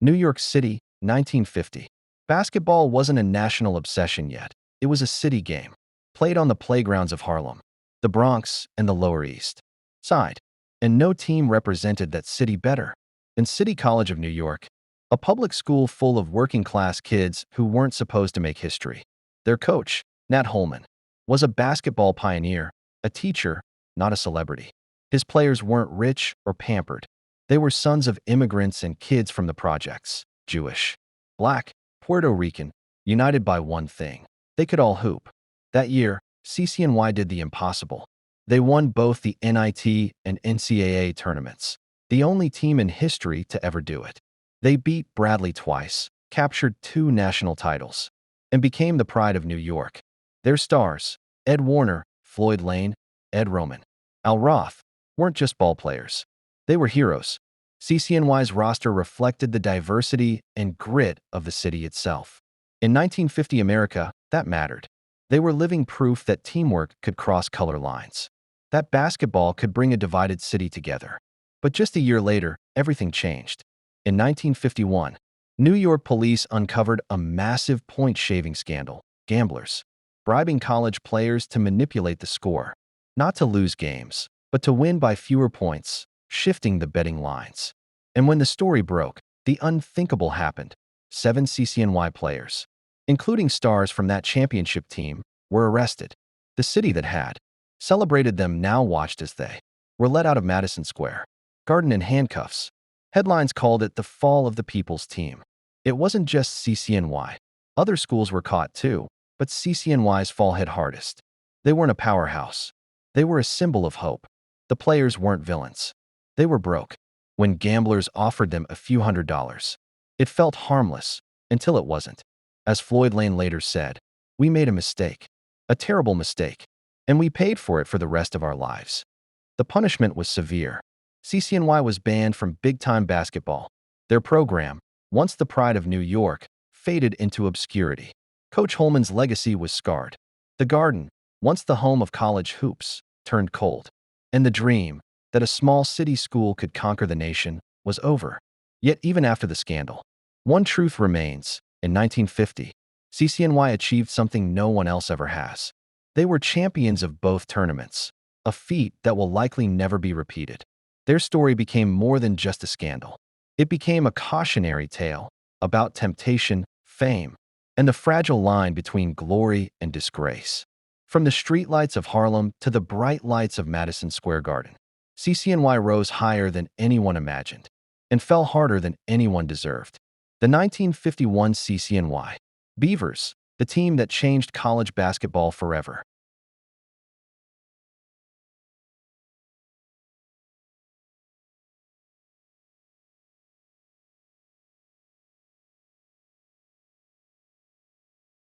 New York City, 1950. Basketball wasn't a national obsession yet. It was a city game, played on the playgrounds of Harlem, the Bronx, and the Lower East Side. And no team represented that city better than City College of New York, a public school full of working-class kids who weren't supposed to make history. Their coach, Nat Holman, was a basketball pioneer, a teacher, not a celebrity. His players weren't rich or pampered. They were sons of immigrants and kids from the projects, Jewish, Black, Puerto Rican, united by one thing: they could all hoop. That year, CCNY did the impossible. They won both the NIT and NCAA tournaments, the only team in history to ever do it. They beat Bradley twice, captured 2 national titles, and became the pride of New York. Their stars, Ed Warner, Floyd Lane, Ed Roman, Al Roth, weren't just ball players. They were heroes. CCNY's roster reflected the diversity and grit of the city itself. In 1950 America, that mattered. They were living proof that teamwork could cross color lines, that basketball could bring a divided city together. But just a year later, everything changed. In 1951, New York police uncovered a massive point-shaving scandal. Gamblers bribing college players to manipulate the score, not to lose games, but to win by fewer points, shifting the betting lines. And when the story broke, the unthinkable happened. 7 CCNY players, including stars from that championship team, were arrested. The city that had celebrated them now watched as they were let out of Madison Square Garden in handcuffs. Headlines called it the fall of the people's team. It wasn't just CCNY. Other schools were caught too, but CCNY's fall hit hardest. They weren't a powerhouse. They were a symbol of hope. The players weren't villains. They were broke. When gamblers offered them a few $100s, it felt harmless until it wasn't. As Floyd Lane later said, "We made a mistake, a terrible mistake, and we paid for it for the rest of our lives." The punishment was severe. CCNY was banned from big-time basketball. Their program, once the pride of New York, faded into obscurity. Coach Holman's legacy was scarred. The Garden, once the home of college hoops, turned cold. And the dream that a small city school could conquer the nation was over. Yet even after the scandal, one truth remains. In 1950, CCNY achieved something no one else ever has. They were champions of both tournaments, a feat that will likely never be repeated. Their story became more than just a scandal. It became a cautionary tale about temptation, fame, and the fragile line between glory and disgrace. From the streetlights of Harlem to the bright lights of Madison Square Garden, CCNY rose higher than anyone imagined and fell harder than anyone deserved. The 1951 CCNY Beavers, the team that changed college basketball forever,